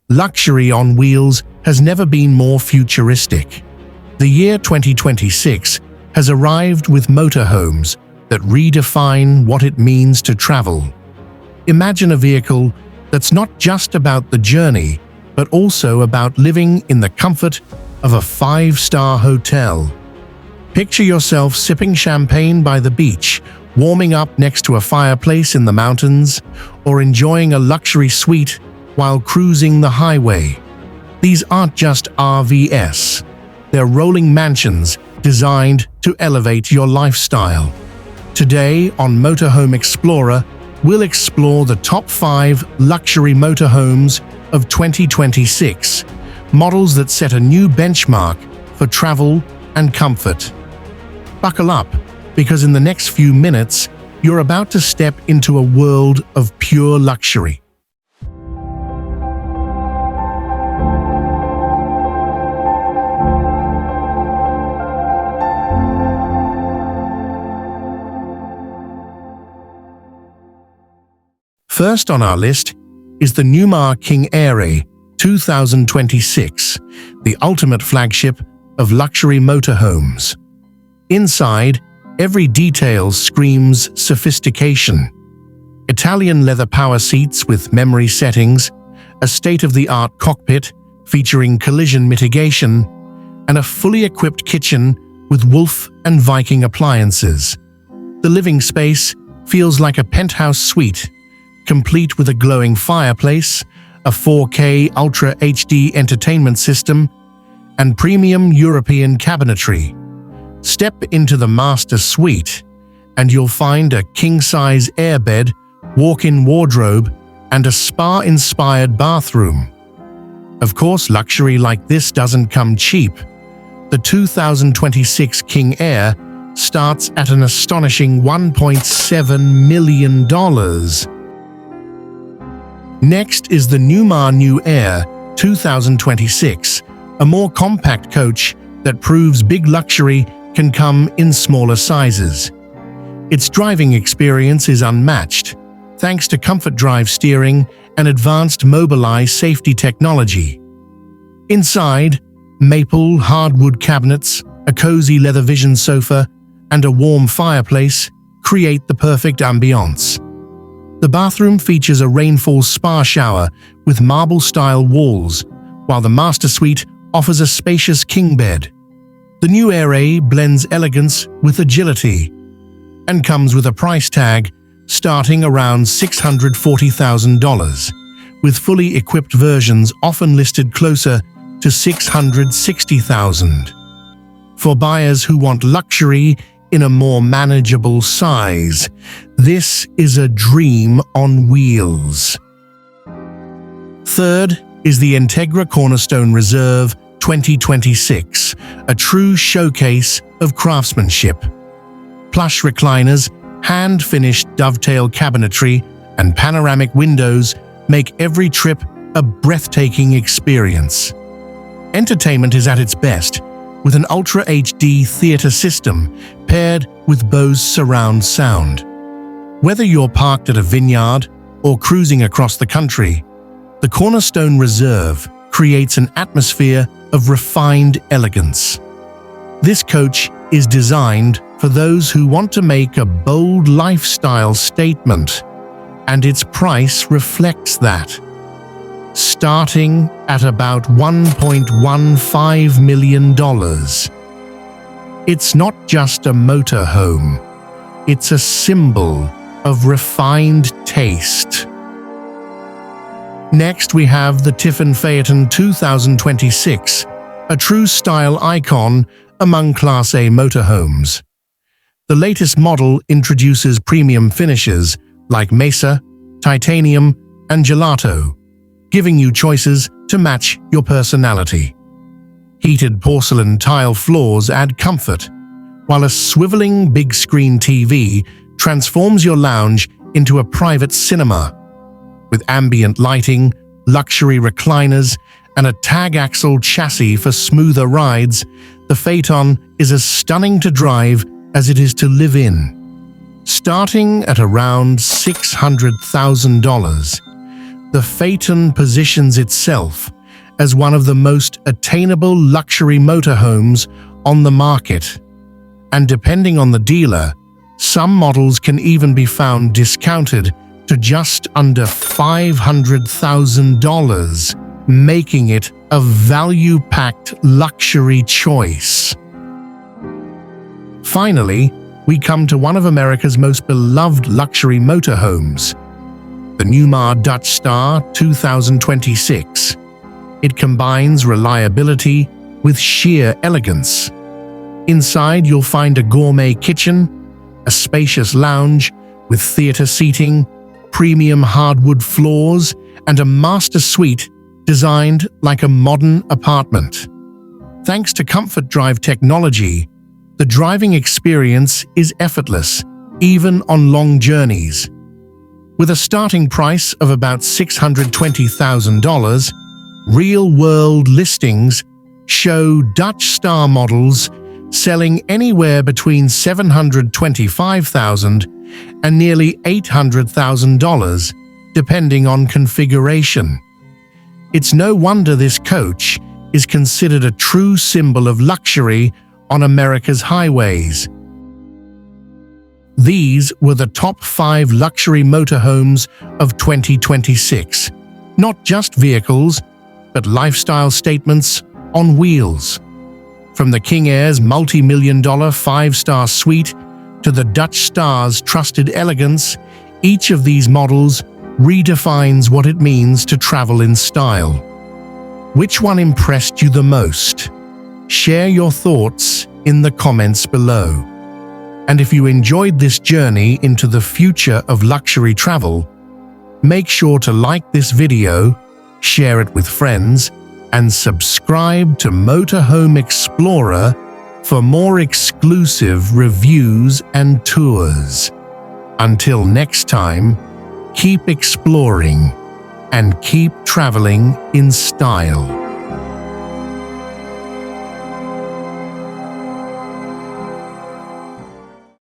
luxury on wheels has never been more futuristic. The year 2026 has arrived with motorhomes that redefine what it means to travel. Imagine a vehicle that's not just about the journey, but also about living in the comfort of a five-star hotel. Picture yourself sipping champagne by the beach, warming up next to a fireplace in the mountains, or enjoying a luxury suite while cruising the highway. These aren't just RVs. They're rolling mansions designed to elevate your lifestyle. Today on Motorhome Explorer, we'll explore the top 5 luxury motorhomes of 2026, models that set a new benchmark for travel and comfort. Buckle up, because in the next few minutes, you're about to step into a world of pure luxury. First on our list is the Newmar King Aire 2026, the ultimate flagship of luxury motorhomes. Inside, every detail screams sophistication. Italian leather power seats with memory settings, a state-of-the-art cockpit featuring collision mitigation, and a fully equipped kitchen with Wolf and Viking appliances. The living space feels like a penthouse suite, complete with a glowing fireplace, a 4K Ultra HD entertainment system, and premium European cabinetry. Step into the master suite, and you'll find a king-size airbed, walk-in wardrobe, and a spa-inspired bathroom. Of course, luxury like this doesn't come cheap. The 2026 King Aire starts at an astonishing $1.7 million. Next is the Newmar New Aire 2026, a more compact coach that proves big luxury can come in smaller sizes. Its driving experience is unmatched, thanks to comfort drive steering and advanced Mobileye safety technology. Inside, maple hardwood cabinets, a cozy leather vision sofa, and a warm fireplace create the perfect ambiance. The bathroom features a rainfall spa shower with marble-style walls, while the master suite offers a spacious king bed. The New Aire blends elegance with agility and comes with a price tag starting around $640,000, with fully equipped versions often listed closer to $660,000. For buyers who want luxury in a more manageable size, this is a dream on wheels. Third is the Entegra Cornerstone Reserve 2026, a true showcase of craftsmanship. Plush recliners, hand-finished dovetail cabinetry, and panoramic windows make every trip a breathtaking experience. Entertainment is at its best, with an Ultra HD theater system paired with Bose surround sound. Whether you're parked at a vineyard or cruising across the country, the Cornerstone Reserve creates an atmosphere of refined elegance. This coach is designed for those who want to make a bold lifestyle statement, and its price reflects that. Starting at about $1.15 million. It's not just a motorhome, it's a symbol of refined taste. Next, we have the Tiffin Phaeton 2026, a true style icon among Class A motorhomes. The latest model introduces premium finishes like Mesa, Titanium, and Gelato, giving you choices to match your personality. Heated porcelain tile floors add comfort, while a swiveling big-screen TV transforms your lounge into a private cinema. With ambient lighting, luxury recliners, and a tag-axle chassis for smoother rides, the Phaeton is as stunning to drive as it is to live in. Starting at around $600,000, the Phaeton positions itself as one of the most attainable luxury motorhomes on the market. And depending on the dealer, some models can even be found discounted to just under $500,000, making it a value-packed luxury choice. Finally, we come to one of America's most beloved luxury motorhomes, the Newmar Dutch Star 2026. It combines reliability with sheer elegance. Inside, you'll find a gourmet kitchen, a spacious lounge with theater seating, premium hardwood floors, and a master suite designed like a modern apartment. Thanks to Comfort Drive technology, the driving experience is effortless, even on long journeys. With a starting price of about $620,000, real-world listings show Dutch Star models selling anywhere between $725,000 and nearly $800,000, depending on configuration. It's no wonder this coach is considered a true symbol of luxury on America's highways. These were the top 5 luxury motorhomes of 2026. Not just vehicles, but lifestyle statements on wheels. From the King Aire's multi-million-dollar 5-star suite to the Dutch Star's trusted elegance, each of these models redefines what it means to travel in style. Which one impressed you the most? Share your thoughts in the comments below. And if you enjoyed this journey into the future of luxury travel, make sure to like this video, share it with friends, and subscribe to Motorhome Explorer for more exclusive reviews and tours. Until next time, keep exploring and keep traveling in style.